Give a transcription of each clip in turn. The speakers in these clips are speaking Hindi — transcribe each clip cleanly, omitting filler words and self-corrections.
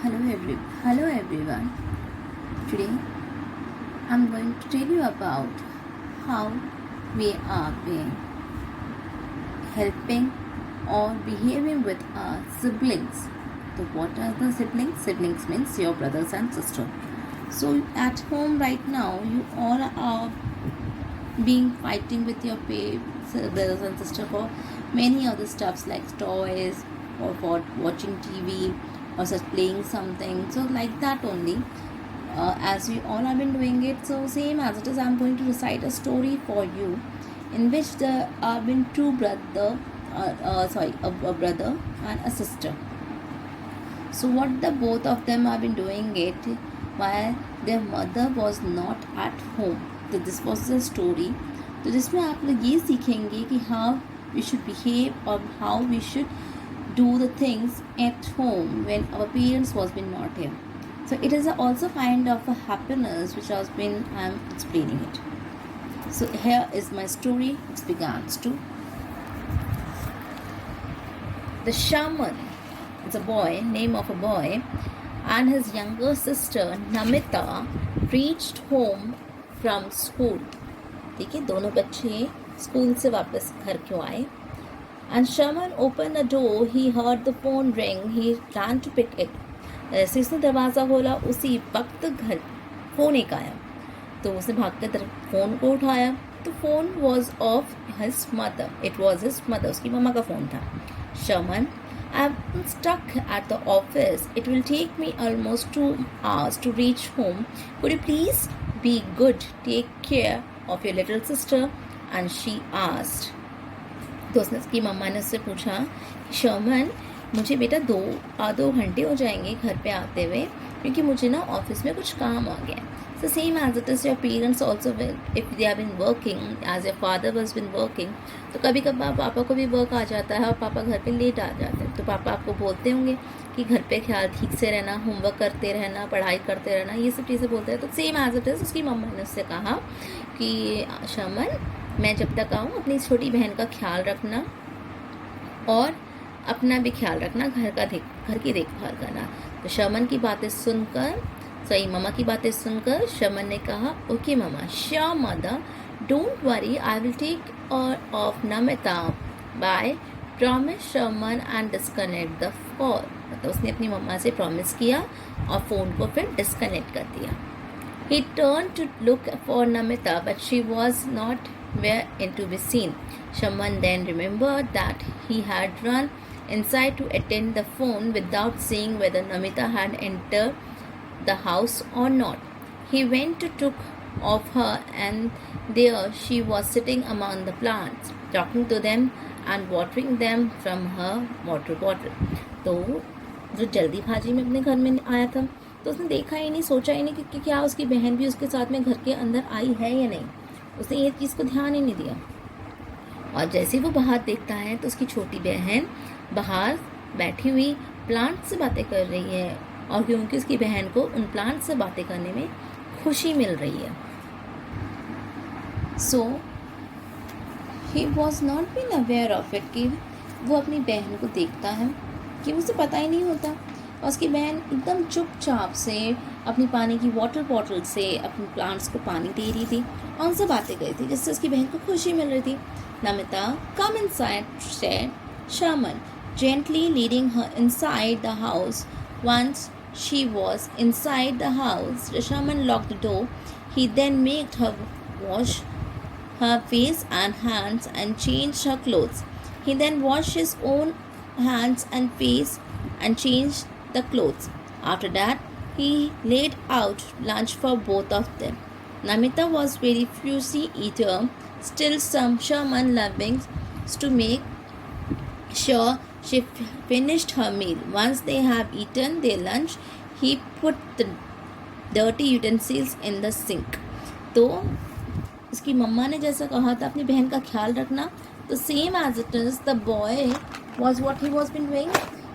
Hello everyone. Today I'm going to tell you about how we are being helping or behaving with our siblings. So what are the siblings? Siblings means your brothers and sister. So at home right now you all are being fighting with your brothers and sister for many other stuffs like toys or for watching TV or just playing something. So like that only. As we all have been doing it, so same as it is, I'm going to recite a story for you, in which there have been two a brother and a sister. So what the both of them have been doing it while their mother was not at home. तो दिस वॉज द स्टोरी. तो जिसमें आप लोग ये सीखेंगे कि हाउ वी शुड बिहेव और how we should do the things at home when our parents was been not here. So it is also kind of a happiness which has been I'm explaining it. So here is my story. It begins to the shaman. It's a boy, name of a boy, and his younger sister Namita reached home from school. ठीक है, दोनों बच्चे स्कूल से वापस घर क्यों आए? And Shaman opened the door. He heard the phone ring. He ran to pick it. जैसे उसने दरवाज़ा खोला उसी वक्त घर फ़ोन एक आया, तो उसने भागकर फ़ोन को उठाया. तो phone was of his mother. It was his mother. उसकी मम्मा का फ़ोन था. Shaman, I'm stuck at the office. It will take me almost 2 hours to reach home. Could you please be good? Take care of your little sister. And she asked. तो उसकी मम्मा ने उससे पूछा, शमन मुझे बेटा 2 घंटे हो जाएंगे घर पे आते हुए, क्योंकि मुझे ना ऑफिस में कुछ काम आ गया. So same as it is your parents also if they have been working as your father was been working, तो कभी कभार पापा को भी वर्क आ जाता है और पापा घर पे लेट आ जाते हैं. तो पापा आपको बोलते होंगे कि घर पे ख्याल ठीक से रहना, होमवर्क करते रहना, पढ़ाई करते रहना, ये सब चीज़ें बोलते हैं. तो सेम एज इट इज़ उसकी मम्मा ने उससे कहा कि शमन मैं जब तक आऊँ अपनी छोटी बहन का ख्याल रखना और अपना भी ख्याल रखना, घर की देखभाल करना. तो शमन की बातें सुनकर मम्मा की बातें सुनकर शमन ने कहा, okay mamma, sure mother, don't worry, I will take off Namita bye promise Shaman and disconnect the call. तो उसने अपनी मम्मा से प्रॉमिस किया और फ़ोन को फिर डिस्कनेक्ट कर दिया. He turned to look for Namita, but she was not where to be seen. Shaman then remembered that he had run inside to attend the phone without seeing whether Namita had entered the house or not. He went to took of her, and there she was sitting among the plants, talking to them and watering them from her water bottle. तो जो जल्दी भाजी में अपने घर में आया था, तो उसने देखा ही नहीं, सोचा ही नहीं कि क्या उसकी बहन भी उसके साथ में घर के अंदर आई है या नहीं. उसने ये चीज़ को ध्यान ही नहीं दिया. और जैसे वो बाहर देखता है तो उसकी छोटी बहन बाहर बैठी हुई प्लांट से बातें कर रही है, और क्योंकि उसकी बहन को उन प्लांट से बातें करने में खुशी मिल रही है. So he was not been aware of it कि वो अपनी बहन को देखता है, कि उसे पता ही नहीं होता. और उसकी बहन एकदम चुपचाप से अपनी पानी की वाटर बॉटल से अपने प्लांट्स को पानी दे रही थी और उनसे बातें कर रही थी, जिससे उसकी बहन को खुशी मिल रही थी. Namita, come inside, said Shaman, gently leading her inside the house. Once she was inside the house, Shaman locked the door. He then made her wash her face and hands and changed her clothes. He then washed his own hands and face and changed the clothes. After that, he laid out lunch for both of them. Namita was very fussy eater. Still, some shaman loving to make sure she finished her meal. Once they have eaten their lunch, he put the dirty utensils in the sink. तो उसकी मम्मा ने जैसा कहा था अपनी बहन का ख्याल रखना, तो same as it is the boy was what he was been doing.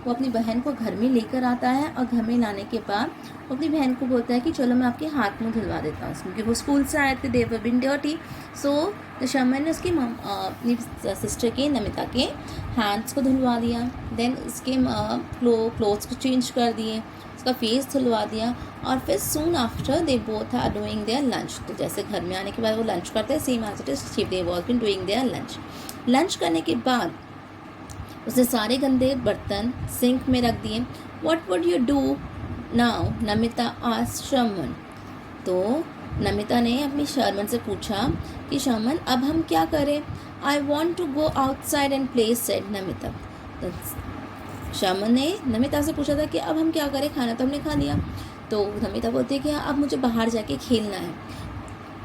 वो अपनी बहन को घर में लेकर आता है और घर में लाने के बाद वो अपनी बहन को बोलता है कि चलो मैं आपके हाथ मुँह धुलवा देता हूँ, क्योंकि वो स्कूल से आए थे, दे वर बिन डर्टी. सो शमन ने उसकी अपनी सिस्टर के नमिता के हैंड्स को धुलवा दिया. देन उसके क्लोथ्स को चेंज कर दिए उसका फेस धुलवा दिया और फिर soon after they both are doing their lunch. तो जैसे घर में आने के बाद वो लंच करते हैं, same as it is they was been doing their lunch. Lunch करने के बाद उसने सारे गंदे बर्तन सिंक में रख दिए। What would you do now, Namita asked Sharman. तो नमिता ने अपनी शर्मन से पूछा कि शर्मन अब हम क्या करें। I want to go outside and play, said Namita. तो शर्मन ने नमिता से पूछा था कि अब हम क्या करें, खाना तो हमने खा लिया। तो नमिता बोलती है कि अब मुझे बाहर जाके खेलना है।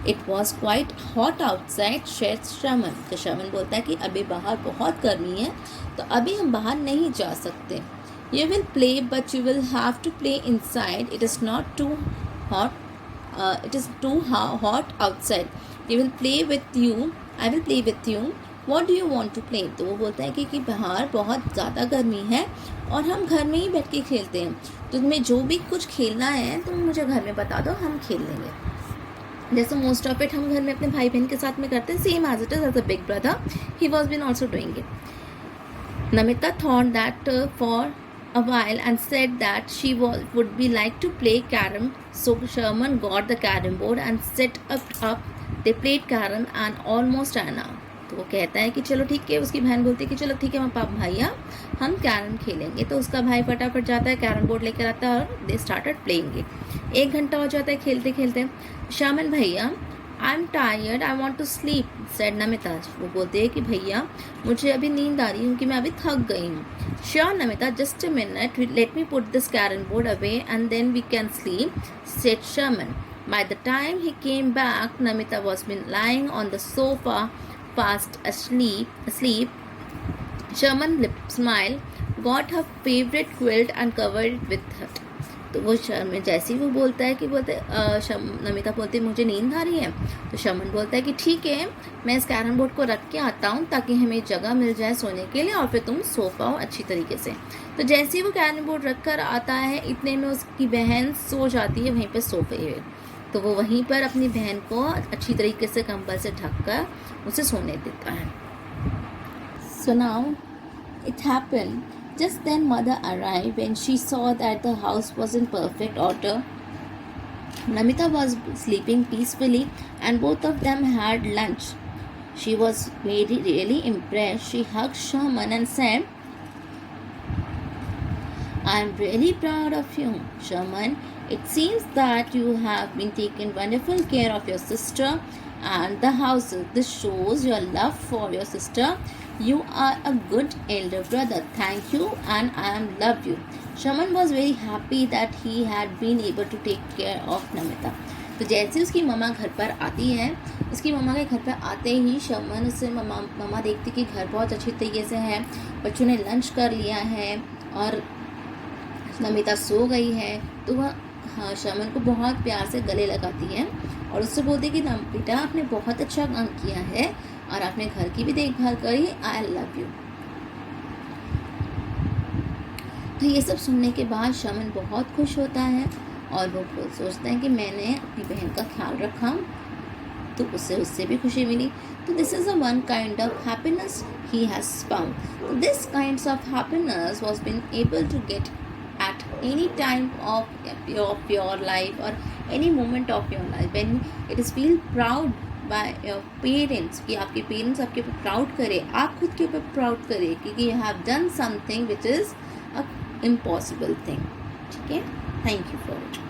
It was quite hot outside, said Sharman. तो शर्मन बोलता है कि अभी बाहर बहुत गर्मी है तो अभी हम बाहर नहीं जा सकते। You will play but you will have to play inside, it is not too hot, it is too hot outside. You will play with you. I will play with you. What do you want to play? तो वो बोलता है कि बाहर बहुत ज़्यादा गर्मी है और हम घर में ही बैठ के खेलते हैं, तो तुम्हें जो भी कुछ खेलना है तुम मुझे घर में बता दो, हम खेल लेंगे। जैसे मोस्ट ऑफ इट हम घर में अपने भाई बहन के साथ में करते हैं, same as it is as a big brother he was been also doing it. Namita thought that for a while and said that she would be like to play carom. So Sherman got the carom board and set up. They played carom and almost an hour. तो वो कहता है कि चलो ठीक है, उसकी बहन बोलती है कि चलो ठीक है भैया हम कैरम खेलेंगे। तो उसका भाई फटाफट जाता है, कैरम बोर्ड लेकर आता है और दे स्टार्टेड प्लेइंग। 1 घंटा हो जाता है खेलते खेलते। शर्मन भैया I am tired, I want to sleep, said Namita. वो बोलते हैं कि भैया मुझे अभी नींद आ रही है क्योंकि मैं अभी थक गई हूँ। Sure Namita, just a minute, let me put this carrom board away and then we can sleep, said Sharman. By the time he came back, Namita was been lying on the sofa, fast asleep. Sherman smiled, got her favorite quilt and covered it with her. तो वो शर्मन जैसे ही वो बोलता है कि नमिता बोलती है मुझे नींद आ रही है, तो शर्मन बोलता है कि ठीक है मैं इस कैरम बोर्ड को रख के आता हूँ ताकि हमें जगह मिल जाए सोने के लिए और फिर तुम सो पाओ अच्छी तरीके से। तो जैसे ही वो कैरम बोर्ड रख कर आता है इतने में उसकी बहन सो जाती है वहीं पर सोफे में। तो वो वहीं पर अपनी बहन को अच्छी तरीके से कंबल से ढक कर उसे सोने देता है। So now it happened just then mother arrived. When she saw that the house was in perfect order, Namita was sleeping peacefully and both of them had lunch. She was really impressed. She hugged Sherman and said, I am really proud of you, Sherman. It seems that you have been taking wonderful care of your sister and the house. This shows your love for your sister. You are a good elder brother. Thank you and I love you. Sherman was very happy that he had been able to take care of Namita. तो जैसे उसकी मम्मा घर पर आती है, उसकी मम्मा के घर पर आते ही शर्मन उससे मम्मा देखती कि घर बहुत अच्छी तरीके से है, बच्चों ने लंच कर लिया है और नमिता सो गई है। तो वह शर्मन को बहुत प्यार से गले लगाती है और उससे बोलती है कि बेटा आपने बहुत अच्छा काम किया है और आपने घर की भी देखभाल करी, आई लव यू। तो ये सब सुनने के बाद शर्मन बहुत खुश होता है और वो सोचता है कि मैंने अपनी बहन का ख्याल रखा तो उससे भी खुशी मिली। तो this is a one kind of happiness he has found. This kinds of happiness was been able to get at any time of your life or any moment of your life when it is feel proud by your parents कि आपके पेरेंट्स आपके ऊपर प्राउड करें, आप खुद के ऊपर प्राउड करें क्योंकि you have done something which is a impossible thing। ठीक है, थैंक यू फॉर इट।